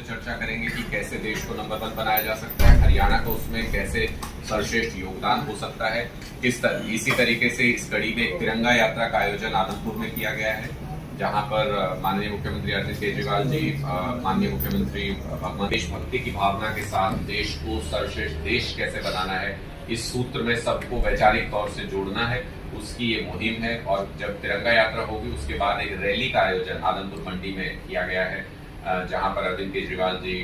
चर्चा करेंगे कि कैसे देश को नंबर 1 बनाया जा सकता है, हरियाणा को उसमें कैसे सर्वश्रेष्ठ योगदान हो सकता है। इसी तरीके से इस कड़ी में एक तिरंगा यात्रा का आयोजन आदमपुर में किया गया है, जहां पर माननीय मुख्यमंत्री अरविंद केजरीवाल जी, माननीय मुख्यमंत्री भगवान देशभक्ति की भावना के साथ देश को सर्वश्रेष्ठ देश कैसे बनाना है, इस सूत्र में सबको वैचारिक तौर से जोड़ना है, उसकी ये मुहिम है। और जब तिरंगा यात्रा होगी उसके बाद एक रैली का आयोजन आदमपुर मंडी में किया गया है, जहां पर अरविंद केजरीवाल जी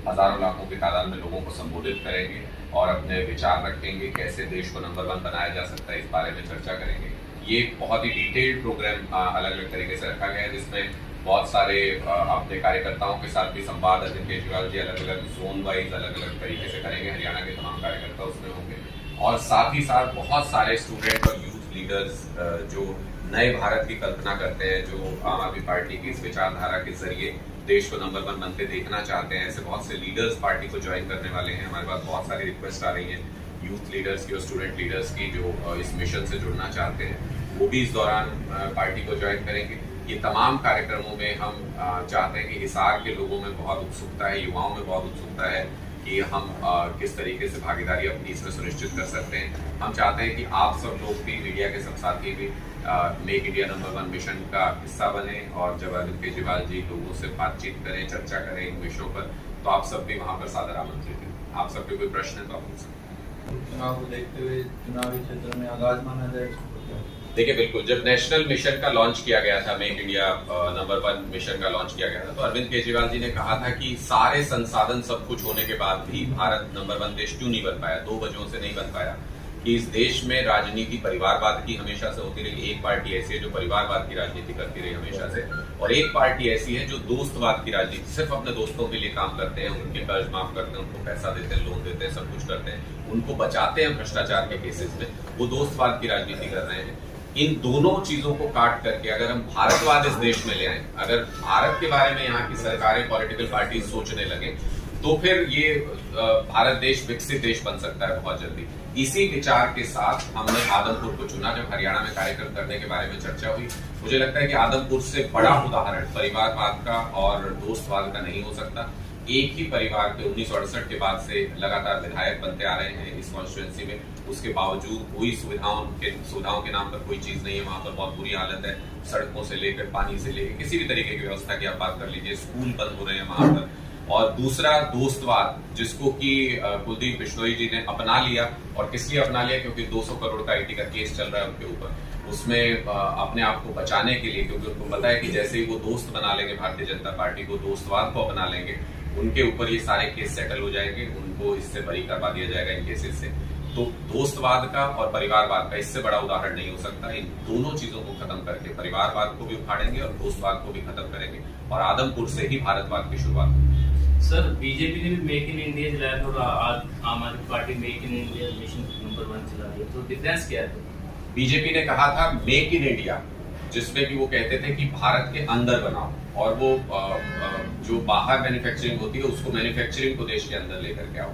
हजारों लाखों की तादाद में लोगों को संबोधित करेंगे और अपने विचार रखेंगे, कैसे देश को नंबर 1 बनाया जा सकता है, इस बारे में चर्चा करेंगे। ये बहुत ही डिटेल्ड प्रोग्राम अलग अलग तरीके से रखा गया है, जिसमें बहुत सारे अपने कार्यकर्ताओं के साथ भी संवाद अरविंद केजरीवाल जी अलग अलग जोन वाइज अलग अलग तरीके से करेंगे। हरियाणा के तमाम कार्यकर्ता उसमें होंगे और साथ ही साथ बहुत सारे स्टूडेंट और यूथ लीडर्स जो नए भारत की कल्पना करते हैं, जो आम आदमी पार्टी की इस विचारधारा के जरिए देश को नंबर 1 बनते देखना चाहते हैं, ऐसे बहुत से लीडर्स पार्टी को ज्वाइन करने वाले हैं। हमारे पास बहुत सारी रिक्वेस्ट आ रही है यूथ लीडर्स की और स्टूडेंट लीडर्स की, जो इस मिशन से जुड़ना चाहते हैं, वो भी इस दौरान पार्टी को ज्वाइन करेंगे। ये तमाम कार्यक्रमों में हम चाहते हैं कि हिसार के लोगों में बहुत उत्सुकता है, युवाओं में बहुत उत्सुकता है कि हम किस तरीके से भागीदारी अपनी इसमें सुनिश्चित कर सकते हैं। हम चाहते हैं कि आप सब लोग भी, मीडिया के सब साथी भी मेक इंडिया नंबर 1 मिशन का हिस्सा बने और जब अरविंद केजरीवाल जी लोगों से बातचीत करें, चर्चा करें इन विषयों पर, तो आप सब भी वहाँ पर सादर आमंत्रित हैं। आप सबके कोई प्रश्न है तो आप पूछ सकते हैं। चुनाव को देखते हुए चुनावी क्षेत्र में आगाज माना जाए। देखिए, बिल्कुल, जब नेशनल मिशन का लॉन्च किया गया था, मेक इंडिया नंबर 1 मिशन का लॉन्च किया गया था, तो अरविंद केजरीवाल जी ने कहा था कि सारे संसाधन सब कुछ होने के बाद भी भारत नंबर 1 देश क्यों नहीं बन पाया। 2 वजहों से नहीं बन पाया कि इस देश में राजनीति परिवारवाद की हमेशा से होती रही। एक पार्टी ऐसी है जो परिवारवाद की राजनीति करती रही हमेशा से, और एक पार्टी ऐसी है जो दोस्तवाद की राजनीति, सिर्फ अपने दोस्तों के लिए काम करते हैं, उनके कर्ज माफ करते हैं, उनको पैसा देते हैं, लोन देते हैं, सब कुछ करते हैं, उनको बचाते हैं भ्रष्टाचार के केसेस में, वो दोस्तवाद की राजनीति कर रहे हैं। इन दोनों चीजों को काट करके अगर हम भारतवाद इस देश में ले आए, अगर भारत के बारे में यहाँ की सरकारें, पॉलिटिकल पार्टी सोचने लगे, तो फिर ये भारत देश विकसित देश बन सकता है बहुत जल्दी। इसी विचार के साथ हमने आदमपुर को चुना। जब हरियाणा में कार्यक्रम करने के बारे में चर्चा हुई, मुझे लगता है कि आदमपुर से बड़ा उदाहरण परिवारवाद का और दोस्तवाद का नहीं हो सकता। एक ही परिवार के 1968 के बाद से लगातार विधायक बनते आ रहे हैं इस कॉन्स्टिट्यूएंसी में, उसके बावजूद कोई सुविधाओं के नाम पर कोई चीज नहीं है। वहां पर बहुत बुरी हालत है, सड़कों से लेकर पानी से लेकर किसी भी तरीके की व्यवस्था की आप बात कर लीजिए, स्कूल बंद हो रहे हैं वहां पर। और दूसरा दोस्तवाद, जिसको कि कुलदीप बिश्नोई जी ने अपना लिया, और किस लिए अपना लिया, क्योंकि 200 करोड़ का आईटी का केस चल रहा है उनके ऊपर, उसमें अपने आप को बचाने के लिए, क्योंकि उनको पता है कि जैसे ही वो दोस्त बना लेंगे भारतीय जनता पार्टी को, दोस्तवाद को अपना लेंगे, उनके ऊपर ये सारे केस सेटल हो जाएंगे, उनको इससे बरी करवा दिया जाएगा इन केसेस से। तो दोस्तवाद का और परिवारवाद का इससे बड़ा उदाहरण नहीं हो सकता। इन दोनों चीजों को खत्म करके परिवारवाद को भी उखाड़ेंगे और दोस्तवाद को भी खत्म करेंगे, और आदमपुर से ही भारतवाद की शुरुआत होगी। सर, बीजेपी ने भी मेक इन इंडिया चलाया था और आम आदमी party make in India mission number 1 चला रही है, तो डिफरेंस क्या है? बीजेपी ने कहा था मेक इन इंडिया, जिसमें कि वो कहते थे कि भारत के अंदर बनाओ, और वो जो बाहर मैन्युफैक्चरिंग होती है उसको, मैन्युफैक्चरिंग को देश के अंदर लेकर के आओ।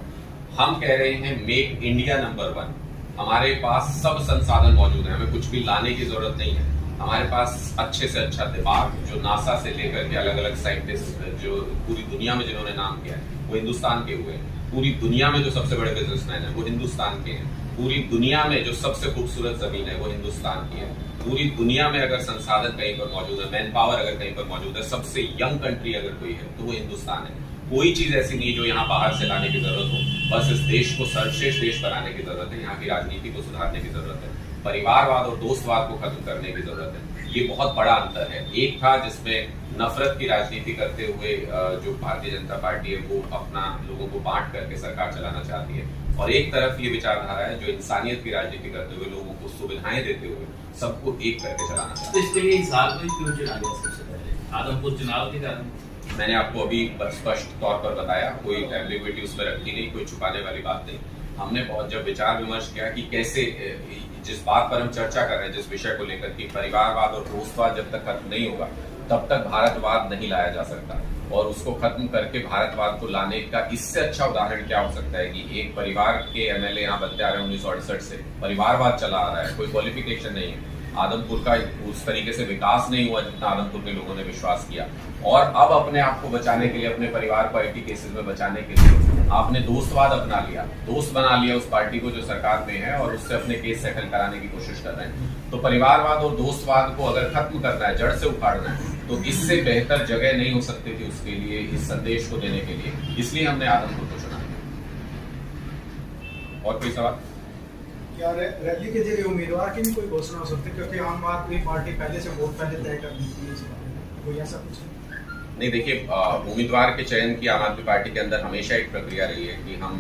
हम कह रहे हैं मेक इंडिया नंबर 1। हमारे पास सब संसाधन मौजूद है, हमें कुछ भी लाने की जरूरत नहीं है। हमारे पास अच्छे से अच्छा दिमाग, जो नासा से लेकर के अलग अलग साइंटिस्ट जो पूरी दुनिया में जिन्होंने नाम किया है वो हिंदुस्तान के हुए हैं। पूरी दुनिया में जो सबसे बड़े बिजनेसमैन है वो हिंदुस्तान के हैं। पूरी दुनिया में जो सबसे खूबसूरत जमीन है वो हिंदुस्तान की है। पूरी दुनिया में अगर संसाधन कहीं पर मौजूद है, मैन पावर अगर कहीं पर मौजूद है, सबसे यंग कंट्री अगर कोई है तो वो हिंदुस्तान है। कोई चीज ऐसी नहीं जो यहाँ बाहर से लाने की जरूरत हो, बस इस देश को सर्वश्रेष्ठ देश बनाने की जरूरत है, यहाँ की राजनीति को सुधारने की जरूरत है, परिवारवाद और दोस्तवाद को खत्म करने की जरूरत है। ये बहुत बड़ा अंतर है। एक था जिसमें नफरत की राजनीति करते हुए जो भारतीय जनता पार्टी है वो अपना लोगों को बांट करके सरकार चलाना चाहती है, और एक तरफ ये विचारधारा है जो इंसानियत की राजनीति करते हुए लोगों को सुविधाएं देते हुए सबको एक करके चलाना चाहती है। तो इसके लिए हिसार को क्यों चुना गया सबसे पहले? आदमपुर चुनाव के कारण? मैंने आपको अभी स्पष्ट तौर पर बताया, कोई एम्बिग्विटी उसमें रखी नहीं, कोई छुपाने वाली बात नहीं। हमने बहुत जब विचार विमर्श किया कि कैसे, जिस बात पर हम चर्चा कर रहे हैं, जिस विषय को लेकर कि परिवारवाद और दोस्तवाद जब तक खत्म नहीं होगा तब तक भारतवाद नहीं लाया जा सकता, और उसको खत्म करके भारतवाद को लाने का इससे अच्छा उदाहरण क्या हो सकता है कि एक परिवार के एमएलए यहाँ बनते आ रहे हैं 1968 से, परिवारवाद चला आ रहा है, कोई क्वालिफिकेशन नहीं है। आदमपुर का उस तरीके से विकास नहीं हुआ जितना आदमपुर के लोगों ने विश्वास किया। और अब अपने आप को बचाने के लिए, अपने परिवार को आईटी केसेस में बचाने के लिए आपने दोस्तवाद अपना लिया, दोस्त बना लिया उस पार्टी को जो सरकार में है और उससे अपने केस सेटल कराने की कोशिश कर रहे हैं। तो परिवारवाद और दोस्तवाद को अगर खत्म करना है, जड़ से उखाड़ना है, तो इससे बेहतर जगह नहीं हो सकती थी उसके लिए, इस संदेश को देने के लिए। इसलिए हमने आदमपुर को चुना। और कोई सवाल? क्या रैली के जरिए उम्मीदवार की भी कोई घोषणा हो सकती है, क्योंकि आम आदमी पार्टी पहले से वोट पहले तय कर दी थी, कोई ऐसा कुछ नहीं? देखिए, उम्मीदवार के चयन की आम आदमी पार्टी के अंदर हमेशा एक प्रक्रिया रही है कि हम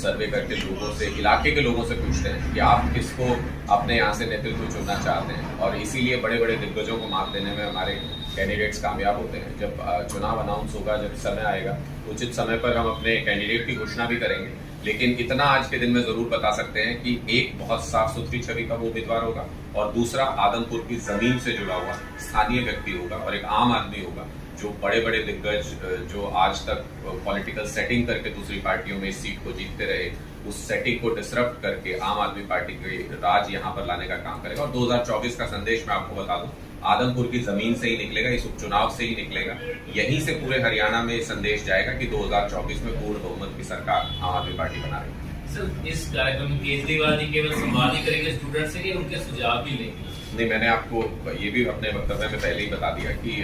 सर्वे करके लोगों से, इलाके के लोगों से पूछते हैं कि आप किसको अपने यहाँ से नेतृत्व चुनना चाहते हैं, और इसीलिए बड़े बड़े दिग्गजों को मात देने में हमारे कैंडिडेट्स कामयाब होते हैं। जब चुनाव अनाउंस होगा, जब समय आएगा, उचित समय पर हम अपने कैंडिडेट की घोषणा भी करेंगे। लेकिन इतना आज के दिन में जरूर बता सकते हैं कि एक बहुत साफ सुथरी छवि का वो उम्मीदवार होगा, और दूसरा आदमपुर की जमीन से जुड़ा हुआ स्थानीय व्यक्ति होगा और एक आम आदमी होगा, जो बड़े बड़े दिग्गज जो आज तक पॉलिटिकल सेटिंग करके दूसरी पार्टियों में इस सीट को जीतते रहे, उस सेटिंग को डिसरप्ट करके आम आदमी पार्टी के राज यहाँ पर लाने का काम करेगा। और 2024 का संदेश मैं आपको बता दूं, आदमपुर की जमीन से ही निकलेगा, इस उपचुनाव से ही निकलेगा। यहीं से पूरे हरियाणा में संदेश जाएगा कि 2024 में पूर्ण बहुमत की सरकार आम आदमी पार्टी बना रही है। सर, इस कार्यक्रम में केजरीवाल जी केवल संवाद ही करेंगे स्टूडेंट से, कि उनके सुझाव भी लेंगे? नहीं, मैंने आपको ये भी अपने वक्तव्य में पहले ही बता दिया कि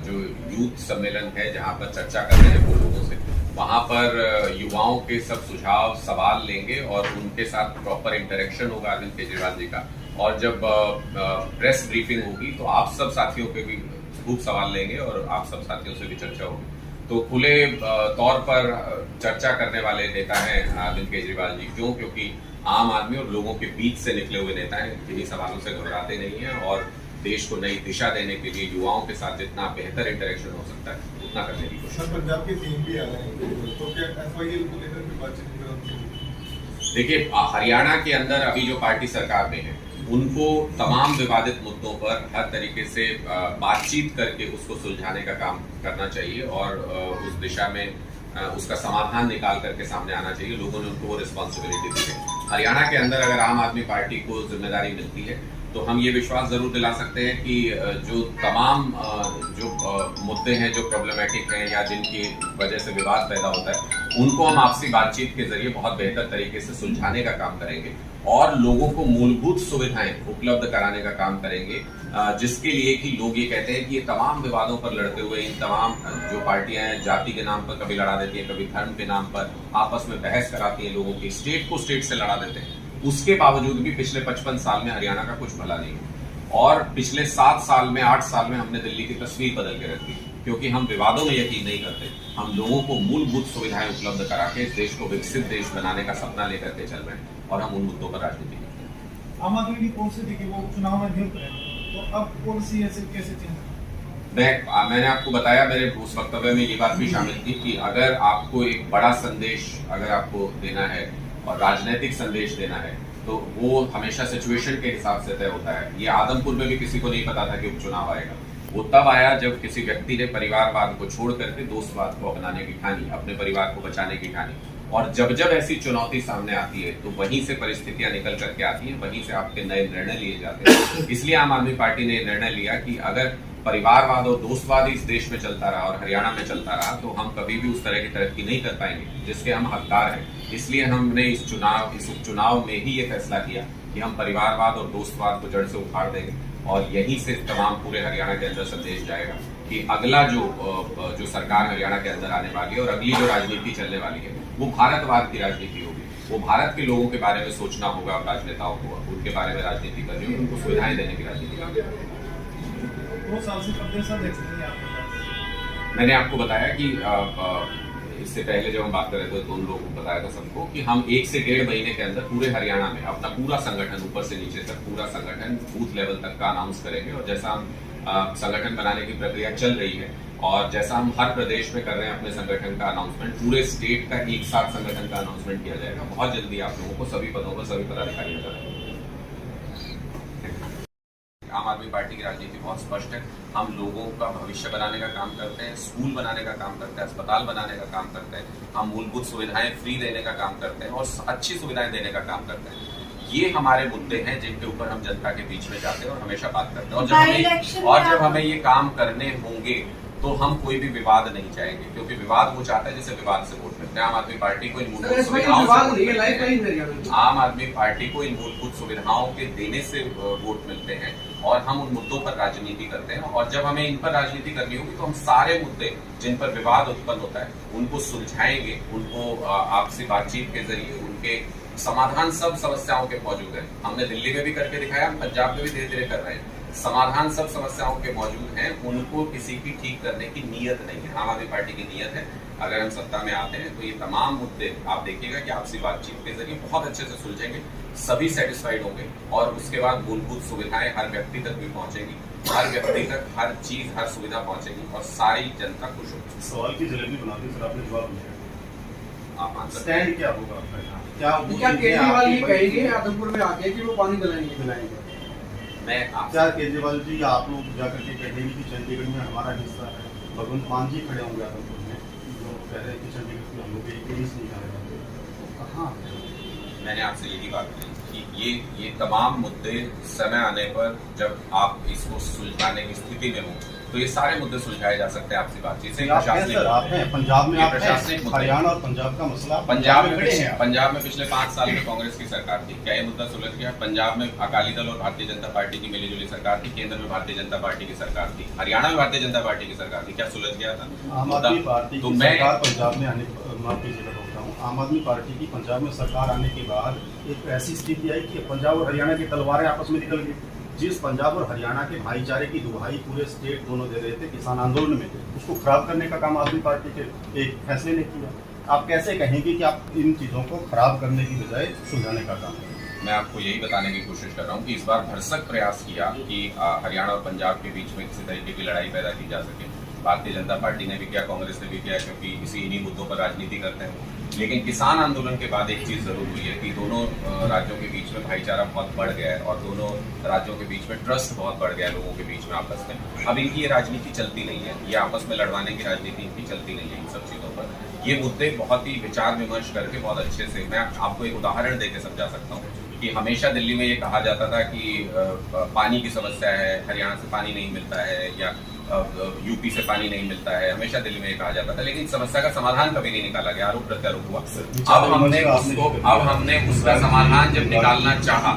जो यूथ सम्मेलन है, जहां पर चर्चा कर रहे हैं वो लोगों से, वहां पर युवाओं के सब सुझाव, सवाल लेंगे और उनके साथ प्रॉपर इंटरेक्शन होगा अरविंद केजरीवाल जी का। और जब प्रेस ब्रीफिंग होगी तो आप सब साथियों के भी खूब सवाल लेंगे और आप सब साथियों से भी चर्चा होगी। तो खुले तौर पर चर्चा करने वाले नेता हैं अरविंद केजरीवाल जी। क्यों? क्योंकि आम आदमी और लोगों के बीच से निकले हुए नेता हैं, किन्हीं सवालों से घबराते नहीं हैं और देश को नई दिशा देने के लिए युवाओं के साथ जितना बेहतर इंटरेक्शन हो सकता है उतना करने की कोशिश। पंजाब के सीएम भी आ रहे हैं, तो क्या एफआईएल को लेकर भी बातचीत? देखिए, हरियाणा के अंदर अभी जो पार्टी सरकार में है, उनको तमाम विवादित मुद्दों पर हर तरीके से बातचीत करके उसको सुलझाने का काम करना चाहिए और उस दिशा में उसका समाधान निकाल करके सामने आना चाहिए। लोगों ने उनको वो रिस्पॉन्सिबिलिटी दी है। हरियाणा के अंदर अगर आम आदमी पार्टी को जिम्मेदारी मिलती है तो हम ये विश्वास जरूर दिला सकते हैं कि जो तमाम जो मुद्दे हैं, जो प्रॉब्लमेटिक हैं या जिनकी वजह से विवाद पैदा होता है, उनको हम आपसी बातचीत के जरिए बहुत बेहतर तरीके से सुलझाने का काम करेंगे और लोगों को मूलभूत सुविधाएं उपलब्ध कराने का काम करेंगे, जिसके लिए कि लोग ये कहते हैं कि ये तमाम विवादों पर लड़ते हुए इन तमाम जो पार्टियां हैं, जाति के नाम पर कभी लड़ा देती हैं, कभी धर्म के नाम पर आपस में बहस कराती हैं लोगों की, स्टेट को स्टेट से लड़ा देते हैं, उसके बावजूद भी पिछले 55 साल में हरियाणा का कुछ भला नहीं हुआ। और पिछले 7 साल में, 8 साल में हमने दिल्ली की तस्वीर बदल के रख दी, क्योंकि हम विवादों में यकीन नहीं करते। हम लोगों को मूलभूत सुविधाएं उपलब्ध करा के इस देश को विकसित देश बनाने का सपना लेकर के चल रहे हैं और हम उन मुद्दों पर राजनीति करते हैं। आम आदमी की पॉलिसी थी कि वो चुनाव में नहीं उतरे, तो अब पॉलिसी ऐसे कैसे चेंज? मैंने आपको बताया, मेरे उस वक्तव्य में ये बात भी शामिल थी कि अगर आपको एक बड़ा संदेश अगर आपको देना है और राजनीतिक संदेश देना है तो वो हमेशा सिचुएशन के हिसाब से तय होता है। ये आदमपुर में भी किसी को नहीं पता था कि उपचुनाव आएगा। वो तब आया जब किसी व्यक्ति ने परिवारवाद को छोड़ करके दोस्तवाद को अपनाने की ठानी, अपने परिवार को बचाने की ठानी। और जब जब ऐसी चुनौती सामने आती है तो वहीं से परिस्थितियां निकल करके आती हैं, वहीं से आपके नए निर्णय लिए जाते हैं। इसलिए आम आदमी पार्टी ने निर्णय लिया कि अगर परिवारवाद और दोस्तवाद इस देश में चलता रहा और हरियाणा में चलता रहा तो हम कभी भी उस तरह की तरक्की नहीं कर पाएंगे जिसके हम हकदार हैं। इसलिए हमने इस उपचुनाव में ही ये फैसला किया कि हम परिवारवाद और दोस्तवाद को जड़ से उखाड़ देंगे और यहीं से तमाम पूरे हरियाणा के अंदर संदेश जाएगा कि अगला जो सरकार हरियाणा के अंदर आने वाली है और अगली जो राजनीति चलने वाली है वो भारतवाद की राजनीति होगी। वो भारत के लोगों के बारे में सोचना होगा राजनेताओं को, उनके बारे में राजनीति करनी होगी, उनको सुविधाएं देने की राजनीति। 2 साल से प्रदेश अध्यक्ष नहीं आप? मैंने आपको बताया कि इससे पहले जब हम बात कर रहे थे तो उन लोगों को बताया था सबको कि हम 1 से 1.5 महीने के अंदर पूरे हरियाणा में अपना पूरा संगठन, ऊपर से नीचे तक पूरा संगठन बूथ लेवल तक का अनाउंस करेंगे। और जैसा हम संगठन बनाने की प्रक्रिया चल रही है और जैसा हम हर प्रदेश में कर रहे हैं अपने संगठन का अनाउंसमेंट, पूरे स्टेट का एक साथ संगठन का अनाउंसमेंट किया जाएगा। बहुत जल्दी आप लोगों को सभी पदों पर सभी पदाधिकारी नजर आएंगे। आम आदमी पार्टी की राजनीति बहुत स्पष्ट है। हम लोगों का भविष्य बनाने का काम करते हैं, स्कूल बनाने का काम करते हैं, अस्पताल बनाने का काम करते हैं, हम मूलभूत सुविधाएं फ्री देने का काम करते हैं और अच्छी सुविधाएं देने का काम करते हैं। ये हमारे मुद्दे हैं जिनके ऊपर हम जनता के बीच में जाते हैं और हमेशा बात करते हैं। By-election और में जब आप- हमें ये काम करने होंगे तो हम कोई भी विवाद नहीं चाहेंगे, क्योंकि विवाद वो चाहता है जिसे विवाद से वोट मिलते हैं। आम आदमी पार्टी को इन मूलभूत सुविधाओं से आम आदमी पार्टी को इन मूलभूत सुविधाओं के देने से वोट मिलते हैं और हम उन मुद्दों पर राजनीति करते हैं। और जब हमें इन पर राजनीति करनी होगी तो हम सारे मुद्दे जिन पर विवाद उत्पन्न होता है उनको सुलझाएंगे, उनको आपसी बातचीत के जरिए उनके समाधान सब समस्याओं के मौजूद है। हमने दिल्ली में भी करके दिखाया, पंजाब में भी धीरे धीरे कर रहे हैं। समाधान सब समस्याओं के मौजूद हैं, उनको किसी की ठीक करने की नीयत नहीं है। आम आदमी पार्टी की नीयत है, अगर हम सत्ता में आते हैं तो ये तमाम मुद्दे आप देखिएगा कि आपसी बातचीत के जरिए बहुत अच्छे से सुलझेंगे, सभी सेटिस्फाइड होंगे और उसके बाद मूलभूत सुविधाएं हर व्यक्ति तक भी पहुंचेंगी, हर व्यक्ति तक हर चीज हर सुविधा पहुंचेगी और सारी जनता खुश होगी। सवाल की जलेबी बना दी सर, आपने जवाब दिया। आप आंसर स्टैंड क्या होगा आपका यहाँ? क्या क्या केजरीवाल ये कहेंगे आदमपुर में आके कि वो पानी दिलाएंगे? मैं आप क्या केजरीवाल जी आप लोग जाकर के कहेंगे कि चंडीगढ़ में हमारा हिस्सा है? भगवंत मान जी खड़े होंगे आदमपुर में जो कह रहे हैं कि चंडीगढ़ में हम लोग एक पुलिस नहीं करेगा। कहाँ मैंने आपसे यही बात कही कि ये तमाम मुद्दे समय आने पर जब आप इसको सुलझाने की स्थिति में हो तो ये सारे मुद्दे सुलझाए जा सकते हैं आपसी बातचीत से। आप हैं सर, आप हैं पंजाब में, ये आप प्रशासनिक हैं मुद्दे। हरियाणा और पंजाब का मसला पंजाब में खड़े हैं आप। पंजाब में पिछले 5 साल में कांग्रेस की सरकार थी, क्या ये मुद्दा सुलझ गया? पंजाब में अकाली दल और भारतीय जनता पार्टी की मिलीजुली सरकार थी, केंद्र में भारतीय जनता पार्टी की सरकार थी, हरियाणा में भारतीय जनता पार्टी की सरकार थी, क्या सुलझ गया था आम मुद्दा? आदमी पार्टी तो की मैं सरकार पंजाब में आने, माफ कीजिएगा रोकता हूँ, आम आदमी पार्टी की पंजाब में सरकार आने के बाद एक ऐसी स्थिति आई कि पंजाब और हरियाणा की तलवारें आपस में निकल गई। जिस पंजाब और हरियाणा के भाईचारे की दुहाई पूरे स्टेट दोनों दे रहे थे किसान आंदोलन में, उसको खराब करने का काम आदमी पार्टी के एक फैसले ने किया। आप कैसे कहेंगे कि आप इन चीज़ों को खराब करने की बजाय सुलझाने का काम करें? मैं आपको यही बताने की कोशिश कर रहा हूँ कि इस बार भरसक प्रयास किया कि हरियाणा और पंजाब के बीच में किसी तरीके की लड़ाई पैदा की जा सके। भारतीय जनता पार्टी ने भी किया, कांग्रेस ने भी किया, क्योंकि इन्हीं मुद्दों पर राजनीति करते हैं। लेकिन किसान आंदोलन के बाद एक चीज जरूर हुई है कि दोनों राज्यों के बीच में भाईचारा बहुत बढ़ गया है और दोनों राज्यों के बीच में ट्रस्ट बहुत बढ़ गया है लोगों के बीच में आपस में। अब इनकी ये राजनीति चलती नहीं है, ये आपस में लड़वाने की राजनीति इनकी चलती नहीं है इन सब चीजों पर। ये मुद्दे बहुत ही विचार विमर्श करके बहुत अच्छे से, मैं आपको एक उदाहरण देकर समझा सकता हूँ कि हमेशा दिल्ली में ये कहा जाता था कि पानी की समस्या है, हरियाणा से पानी नहीं मिलता है या यूपी से पानी नहीं मिलता है, हमेशा दिल्ली में ये कहा जाता था, लेकिन समस्या का समाधान कभी नहीं निकाला गया, आरोप प्रत्यारोप हुआ। अब हमने उसका समाधान जब निकालना चाहा,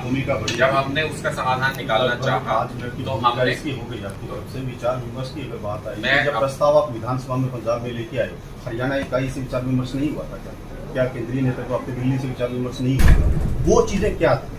जब हमने उसका समाधान निकालना चाहा तो हमने हो गई आपकी तरफ से विचार विमर्श की अगर बात आई, मैं जब प्रस्ताव आप विधानसभा में पंजाब में लेके आए, हरियाणा इकाई से विचार विमर्श नहीं हुआ था क्या केंद्रीय नेता को आपके दिल्ली से विचार विमर्श नहीं हुआ? वो चीजें क्या थी?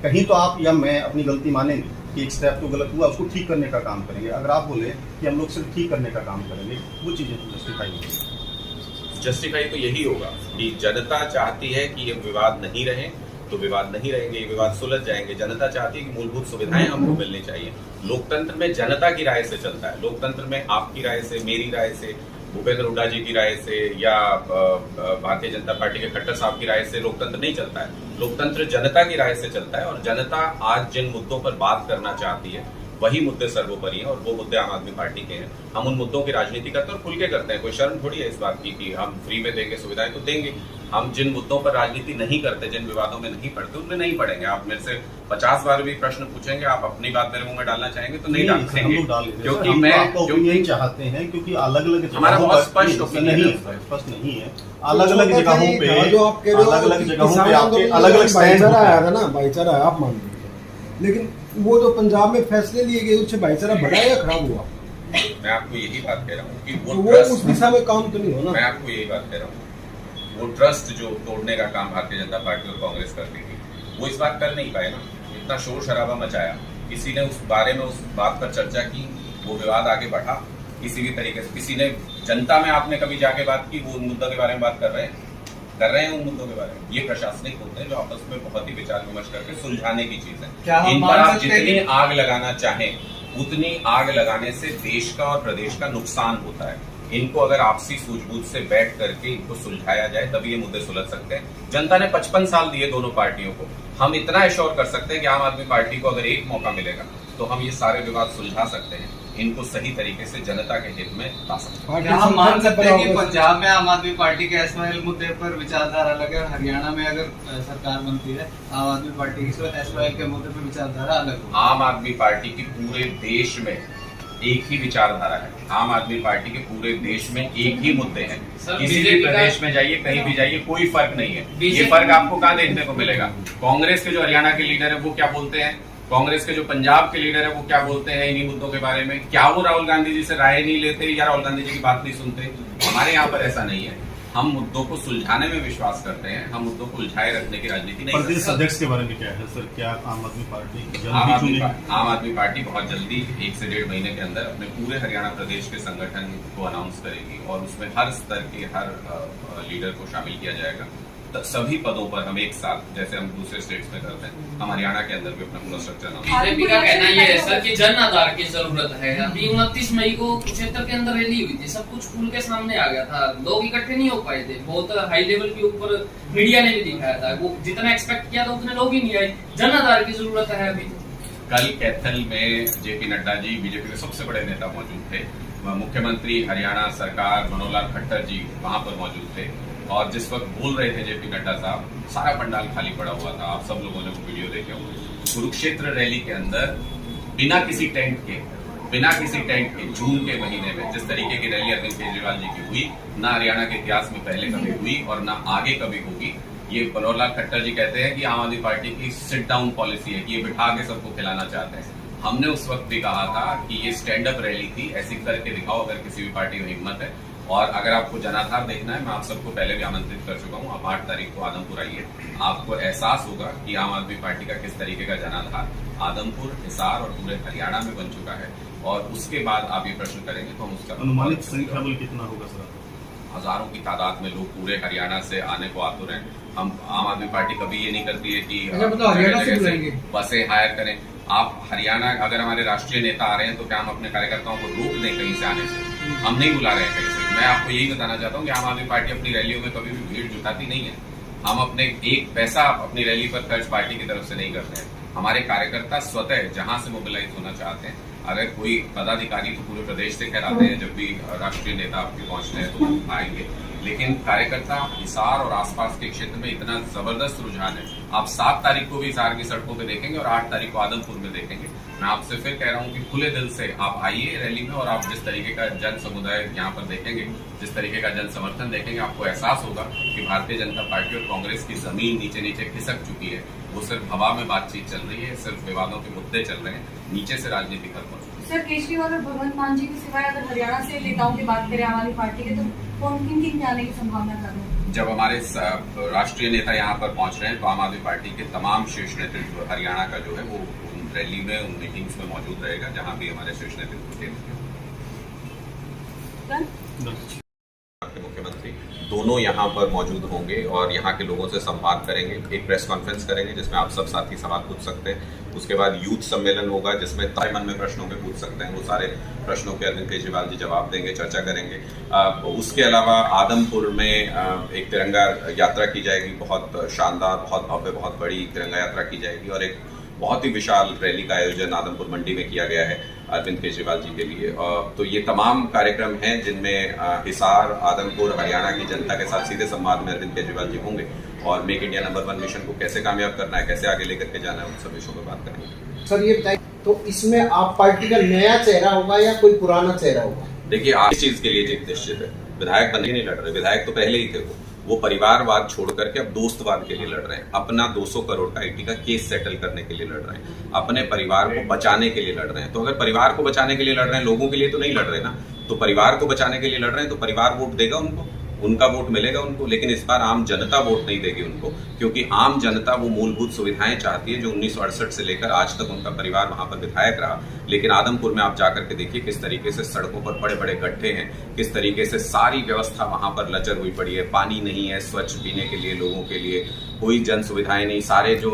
कहीं तो आप या मैं अपनी गलती मानेंगे कि एक स्टेप तो गलत हुआ, उसको ठीक करने का काम करेंगे। अगर आप बोले कि हम लोग सिर्फ ठीक करने का काम करेंगे, वो चीजें तो जस्टिफाई होंगी। जस्टिफाई तो यही होगा कि जनता चाहती है कि ये विवाद नहीं रहे तो विवाद नहीं रहेंगे, ये विवाद सुलझ जाएंगे। जनता चाहती है कि मूलभूत सुविधाएं हमको मिलनी चाहिए। लोकतंत्र में जनता की राय से चलता है, लोकतंत्र में आपकी राय से, मेरी राय से, भूपेंद्र हुड्डा जी की राय से या भारतीय जनता पार्टी के खट्टर साहब की राय से लोकतंत्र नहीं चलता है। लोकतंत्र जनता की राय से चलता है और जनता आज जिन मुद्दों पर बात करना चाहती है वही मुद्दे सर्वोपरि हैं और वो मुद्दे आम आदमी पार्टी के हैं। हम उन मुद्दों की राजनीति करते हैं और खुल के करते हैं, कोई शर्म थोड़ी है इस बात की कि हम फ्री में देंगे सुविधाएं, तो देंगे। हम जिन मुद्दों पर राजनीति नहीं करते, जिन विवादों में नहीं पड़ते, उनमें नहीं पड़ेंगे। आप मेरे से 50 बार भी प्रश्न पूछेंगे, आप अपनी बात मेरे मुंह में डालना चाहेंगे तो नहीं डाल पाएंगे, क्योंकि मैं ओपिनियन चाहते हैं, क्योंकि अलग अलग हमारा बहुत स्पष्ट ओपिनियन नहीं है, स्पष्ट नहीं है। अलग अलग जगहों पे जो आप कह रहे हो, अलग अलग जगहों पे किसान आपके आंदोलन अलग अलग स्टैंड भाईचारा होते आया हैं। था ना, भाईचारा आप मान लीजिए, लेकिन वो जो पंजाब में फैसले लिए गए उससे भाईचारा बढ़ा या खराब हुआ? मैं आपको यही बात कह रहा हूँ कि तो वो उस दिशा में काम तो नहीं हो ना। मैं आपको यही बात कह रहा हूँ, वो ट्रस्ट जो तोड़ने का काम भारतीय जनता पार्टी और कांग्रेस करती थी, वो इस बार कर नहीं पाए ना। इतना शोर शराबा मचाया, किसी ने उस बारे में उस बात पर चर्चा की, वो विवाद आगे बढ़ा किसी भी तरीके से। किसी ने जनता में आपने कभी जाके बात की, वो उन मुद्दों के बारे में बात कर रहे हैं उन मुद्दों के बारे में। ये प्रशासनिक मुद्दे हैं जो आपस में बहुत ही विचार विमर्श करके सुलझाने की चीज क्या है। हम इन पर मान आप सकते हैं जितनी कि- आग लगाना चाहें उतनी आग लगाने से देश का और प्रदेश का नुकसान होता है। इनको अगर आपसी सूझबूझ से बैठ करके इनको सुलझाया जाए तभी ये मुद्दे सुलझ सकते हैं। जनता ने 55 साल दिए दोनों पार्टियों को। हम इतना एश्योर कर सकते हैं कि आम आदमी पार्टी को अगर एक मौका मिलेगा तो हम ये सारे विवाद सुलझा सकते हैं। इनको सही तरीके से जनता के हित में ला सकते हैं। क्या हम मान सकते हैं कि पंजाब में आम आदमी पार्टी के एसवाईएल मुद्दे पर विचारधारा अलग है और हरियाणा में अगर सरकार बनती है आम आदमी पार्टी की एसवाईएल के मुद्दे पर विचारधारा अलग होगी? आम आदमी पार्टी की पूरे देश में एक ही विचारधारा है। आम आदमी पार्टी के पूरे देश में एक ही मुद्दे हैं। सर, किसी भी बीजेपी प्रदेश में जाइए, कहीं भी जाइए, कोई फर्क नहीं है। ये फर्क आपको कहाँ देखने को मिलेगा? कांग्रेस के जो हरियाणा के लीडर है वो क्या बोलते हैं, कांग्रेस के जो पंजाब के लीडर है वो क्या बोलते हैं इन्हीं मुद्दों के बारे में? क्या वो राहुल गांधी जी से राय नहीं लेते या राहुल गांधी जी की बात नहीं सुनते? हमारे यहाँ पर ऐसा नहीं है। हम मुद्दों को सुलझाने में विश्वास करते हैं, हम मुद्दों को उलझाए रखने की राजनीति नहीं प्रदेश करते। अध्यक्ष के बारे में क्या है सर? क्या आम आदमी पार्टी आम आदमी पार्टी बहुत जल्दी 1 से 1.5 महीने के अंदर अपने पूरे हरियाणा प्रदेश के संगठन को अनाउंस करेगी और उसमें हर स्तर के हर लीडर को शामिल किया जाएगा। सभी पदों पर हम एक साथ, जैसे हम दूसरे स्टेट्स में करते हैं, हम हरियाणा के अंदर भी अपना पूरा स्ट्रक्चर अनाउंस। बीजेपी का कहना ये है सर कि जन आधार की जरूरत है। अभी 29 मई को कुरुक्षेत्र के अंदर रैली हुई थी, सब कुछ खुल के सामने आ गया था, लोग इकट्ठे नहीं हो पाए थे, बहुत हाई लेवल के ऊपर मीडिया ने भी दिखाया था, वो जितना एक्सपेक्ट किया था उतने लोग ही नहीं आए। जन आधार की जरूरत है अभी। कल कैथल में जेपी नड्डा जी, बीजेपी के सबसे बड़े नेता, मौजूद थे। मुख्यमंत्री हरियाणा सरकार मनोहर लाल खट्टर जी वहां पर मौजूद थे और जिस वक्त बोल रहे थे जेपी नड्डा साहब, सारा पंडाल खाली पड़ा हुआ था। आप सब लोगों ने वो वीडियो देखे होंगे। कुरुक्षेत्र रैली के अंदर बिना किसी टेंट के जून के महीने में जिस तरीके की रैली अरविंद केजरीवाल जी की हुई, ना हरियाणा के इतिहास में पहले कभी हुई और ना आगे कभी होगी। ये मनोहर लाल खट्टर जी कहते हैं कि आम आदमी पार्टी की सिट डाउन पॉलिसी है कि ये बिठा के सबको खिलाना चाहते हैं। हमने उस वक्त भी कहा था कि ये स्टैंड अप रैली थी, ऐसी करके दिखाओ अगर किसी भी पार्टी में हिम्मत है। और अगर आपको जनाधार देखना है, मैं आप सबको पहले भी आमंत्रित कर चुका हूं, आप 8 तारीख को आदमपुर आइए। आपको एहसास होगा कि आम आदमी पार्टी का किस तरीके का जनाधार आदमपुर, हिसार और पूरे हरियाणा में बन चुका है। और उसके बाद आप ये प्रश्न करेंगे तो हम उसका अनुमानित संख्या बल कितना होगा सर? हजारों की तादाद में लोग पूरे हरियाणा से आने को आतुर हैं। हम आम आदमी पार्टी कभी ये नहीं करती है कि हरियाणा से बुलाएंगे, बसें हायर करें। आप हरियाणा, अगर हमारे राष्ट्रीय नेता आ रहे हैं तो क्या हम अपने कार्यकर्ताओं को रोक दें कहीं से आने से? हम नहीं बुला रहे हैं कहीं से। मैं आपको यही बताना चाहता हूँ कि आम आदमी पार्टी अपनी रैलियों में कभी भी भीड़ जुटाती नहीं है। हम अपने एक पैसा अपनी रैली पर खर्च पार्टी की तरफ से नहीं करते हैं। हमारे कार्यकर्ता स्वतः जहां से मोबिलाइज होना चाहते हैं, अगर कोई पदाधिकारी तो पूरे प्रदेश से खैर आते हैं, जब भी राष्ट्रीय नेता आपके पहुंचते हैं तो आएंगे, लेकिन कार्यकर्ता हिसार और आसपास के क्षेत्र में इतना जबरदस्त रुझान है। आप 7 तारीख को भी हिसार की सड़कों पे देखेंगे और 8 तारीख को आदमपुर में देखेंगे। मैं आपसे फिर कह रहा हूं कि खुले दिल से आप आइए रैली में और आप जिस तरीके का जन समुदाय यहाँ पर देखेंगे, जिस तरीके का जन समर्थन देखेंगे, आपको एहसास होगा कि भारतीय जनता पार्टी और कांग्रेस की जमीन नीचे नीचे खिसक चुकी है। वो सिर्फ हवा में बातचीत चल रही है, सिर्फ विवादों के मुद्दे चल रहे हैं, नीचे से राजनीति खत्म हो चुकी है। सर, केजरीवाल और भगवंत मान जी के सिवाय अगर हरियाणा से नेताओं की बात करें आम आदमी पार्टी के, तो कौन किन के आने की संभावना कर रहे हैं? जब हमारे राष्ट्रीय नेता यहाँ पर पहुंच रहे हैं तो आम आदमी पार्टी के तमाम शीर्ष नेतृत्व हरियाणा का जो है वो उन रैली में, उन मीटिंग्स में मौजूद रहेगा जहां भी हमारे शीर्ष नेतृत्व के मुख्यमंत्री दोनों यहाँ पर मौजूद होंगे और यहाँ के लोगों से संवाद करेंगे। एक प्रेस कॉन्फ्रेंस करेंगे जिसमें आप सब साथी सवाल पूछ सकते हैं। उसके बाद यूथ सम्मेलन होगा जिसमें तय मन में प्रश्नों पे पूछ सकते हैं। वो सारे प्रश्नों के अरविंद केजरीवाल जी जवाब देंगे, चर्चा करेंगे। उसके अलावा आदमपुर में एक तिरंगा यात्रा की जाएगी, बहुत शानदार, बहुत भव्य, बहुत बड़ी तिरंगा यात्रा की जाएगी और एक बहुत ही विशाल रैली का आयोजन आदमपुर मंडी में किया गया है अरविंद केजरीवाल जी के लिए। तो ये तमाम कार्यक्रम हैं जिनमें हिसार, आदमपुर, हरियाणा की जनता के साथ सीधे संवाद में अरविंद केजरीवाल जी होंगे और मेक इंडिया नंबर 1 मिशन को कैसे कामयाब करना है, कैसे आगे लेकर के जाना है, उन सब विषयों पर बात करेंगे। सर ये बताइए, तो इसमें आप पार्टी का नया चेहरा होगा या कोई पुराना चेहरा होगा? देखिए, आज इस चीज के लिए जीत निश्चित है। विधायक बनने नहीं लड़ रहे, विधायक तो पहले ही थे। वो परिवारवाद छोड़ करके अब दोस्तवाद के लिए लड़ रहे हैं। अपना 200 करोड़ का आईटी का केस सेटल करने के लिए लड़ रहे हैं, अपने परिवार को बचाने के लिए लड़ रहे हैं। तो अगर परिवार को बचाने के लिए लड़ रहे हैं, लोगों के लिए तो नहीं लड़ रहे ना, तो परिवार को बचाने के लिए लड़ रहे हैं तो परिवार वोट देगा उनको, उनका वोट मिलेगा उनको। लेकिन इस बार आम जनता वोट नहीं देगी उनको, क्योंकि आम जनता वो मूलभूत सुविधाएं चाहती है जो 1968 से लेकर आज तक उनका परिवार वहां पर विधायक रहा। लेकिन आदमपुर में आप जाकर के देखिए किस तरीके से सड़कों पर बड़े बड़े गड्ढे हैं, किस तरीके से सारी व्यवस्था वहां पर लचर हुई पड़ी है। पानी नहीं है स्वच्छ पीने के लिए, लोगों के लिए कोई जन सुविधाएं नहीं। सारे जो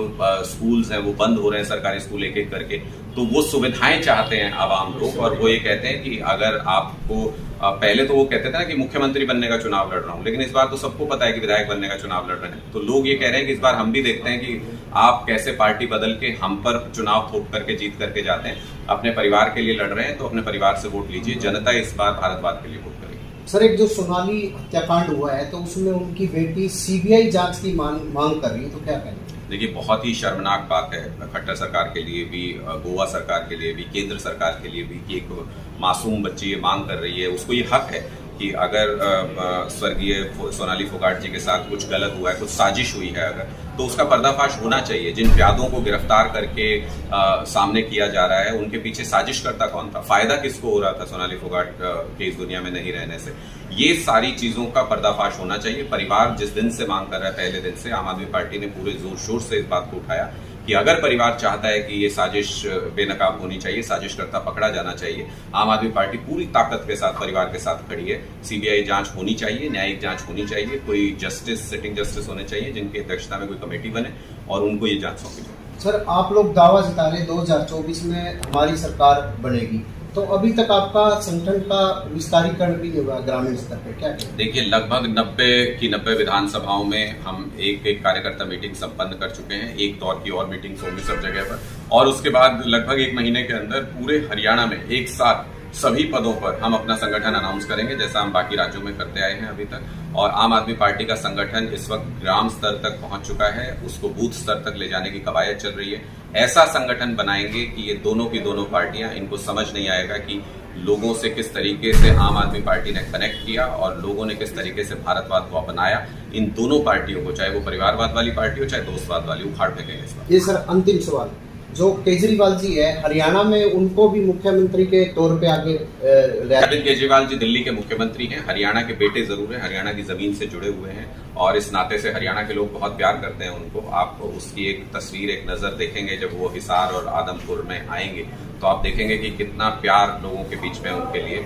स्कूल्स हैं वो बंद हो रहे हैं, सरकारी स्कूल एक एक करके। तो वो सुविधाएं चाहते हैं आवाम लोग और वो ये कहते हैं कि अगर आपको पहले तो वो कहते थे ना कि मुख्यमंत्री बनने का चुनाव लड़ रहा हूं, लेकिन इस बार तो सबको पता है कि विधायक बनने का चुनाव लड़ रहे हैं। तो लोग ये कह रहे हैं कि इस बार हम भी देखते हैं कि आप कैसे पार्टी बदल के हम पर चुनाव थोप करके जीत करके जाते हैं। अपने परिवार के लिए लड़ रहे हैं तो अपने परिवार से वोट लीजिए, जनता इस बार भारतवाद के लिए वोट करेगी। सर, एक जो सोनाली हत्याकांड हुआ है तो उसमें उनकी बेटी सीबीआई जांच की मांग कर रही है, तो क्या कहेंगे? देखिए, बहुत ही शर्मनाक बात है खट्टर सरकार के लिए भी, गोवा सरकार के लिए भी, केंद्र सरकार के लिए भी कि एक मासूम बच्ची ये मांग कर रही है। उसको ये हक है कि अगर स्वर्गीय सोनाली फोगाट जी के साथ कुछ गलत हुआ है, कुछ साजिश हुई है अगर, तो उसका पर्दाफाश होना चाहिए। जिन प्यादों को गिरफ्तार करके सामने किया जा रहा है, उनके पीछे साजिश करता कौन था, फायदा किसको हो रहा था सोनाली फोगाट के इस दुनिया में नहीं रहने से, ये सारी चीजों का पर्दाफाश होना चाहिए। परिवार जिस दिन से मांग कर रहा है, पहले दिन से आम आदमी पार्टी ने पूरे जोर शोर से इस बात को उठाया कि अगर परिवार चाहता है कि ये साजिश बेनकाब होनी चाहिए, साजिश करता पकड़ा जाना चाहिए, आम आदमी पार्टी पूरी ताकत के साथ परिवार के साथ खड़ी है। सीबीआई जांच होनी चाहिए, न्यायिक जांच होनी चाहिए, कोई जस्टिस, सिटिंग जस्टिस होने चाहिए जिनकी अध्यक्षता में कोई कमेटी बने और उनको ये जांच सौंपी जाए। सर, आप लोग दावा जता रहे 2024 में हमारी सरकार बनेगी, तो अभी तक आपका संगठन का विस्तारीकरण भी हुआ ग्रामीण स्तर पर, क्या कहें? देखिए, लगभग 90 विधानसभाओं में हम एक कार्यकर्ता मीटिंग संपन्न कर चुके हैं। एक दौर की और मीटिंग्स होंगी सब जगह पर, और उसके बाद लगभग 1 महीने के अंदर पूरे हरियाणा में एक साथ सभी पदों पर हम अपना संगठन अनाउंस करेंगे, जैसा हम बाकी राज्यों में करते आए हैं अभी तक। और आम आदमी पार्टी का संगठन इस वक्त ग्राम स्तर तक पहुंच चुका है, उसको बूथ स्तर तक ले जाने की कवायद चल रही है। ऐसा संगठन बनाएंगे कि ये दोनों की दोनों पार्टियां, इनको समझ नहीं आएगा कि लोगों से किस तरीके से आम आदमी पार्टी ने कनेक्ट किया और लोगों ने किस तरीके से भारतवाद को अपनाया। इन दोनों पार्टियों को, चाहे वो परिवारवाद वाली पार्टी हो चाहे दोस्तवाद वाली, उखाड़ फेंकेंगे इस बार। ये सर अंतिम सवाल, जो केजरीवाल जी है हरियाणा में, उनको भी मुख्यमंत्री के तौर पे आगे अरविंद केजरीवाल जी दिल्ली के मुख्यमंत्री हैं, हरियाणा के बेटे जरूर हैं, हरियाणा की जमीन से जुड़े हुए हैं और इस नाते से हरियाणा के लोग बहुत प्यार करते हैं उनको। आप उसकी एक तस्वीर, एक नजर देखेंगे जब वो हिसार और आदमपुर में आएंगे तो आप देखेंगे कि कितना प्यार लोगों के बीच में उनके लिए।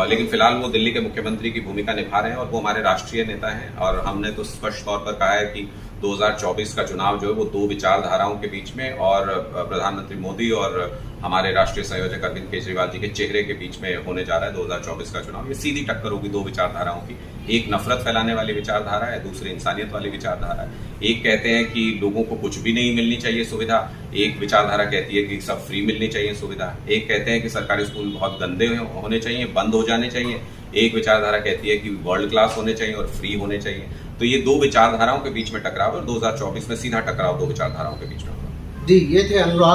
लेकिन फिलहाल वो दिल्ली के मुख्यमंत्री की भूमिका निभा रहे हैं और वो हमारे राष्ट्रीय नेता हैं। और हमने तो स्पष्ट तौर पर कहा है कि 2024 का चुनाव जो है वो 2 विचारधाराओं के बीच में और प्रधानमंत्री मोदी और हमारे राष्ट्रीय संयोजक अरविंद केजरीवाल जी के चेहरे के बीच में होने जा रहा है 2024 का चुनाव। ये सीधी टक्कर होगी 2 विचारधाराओं की। एक नफरत फैलाने वाली विचारधारा है, दूसरी इंसानियत वाली विचारधारा है। एक कहते हैं कि लोगों को कुछ भी नहीं मिलनी चाहिए सुविधा, एक विचारधारा कहती है कि सब फ्री मिलनी चाहिए सुविधा। एक कहते हैं कि सरकारी स्कूल बहुत गंदे होने चाहिए, बंद हो जाने चाहिए। एक विचारधारा कहती है कि वर्ल्ड क्लास होने चाहिए और फ्री होने चाहिए। तो ये 2 विचारधाराओं के बीच में टकराव और 2024 में सीधा टकराव 2 विचारधाराओं के बीच में होगा। जी, ये थे अनुराग।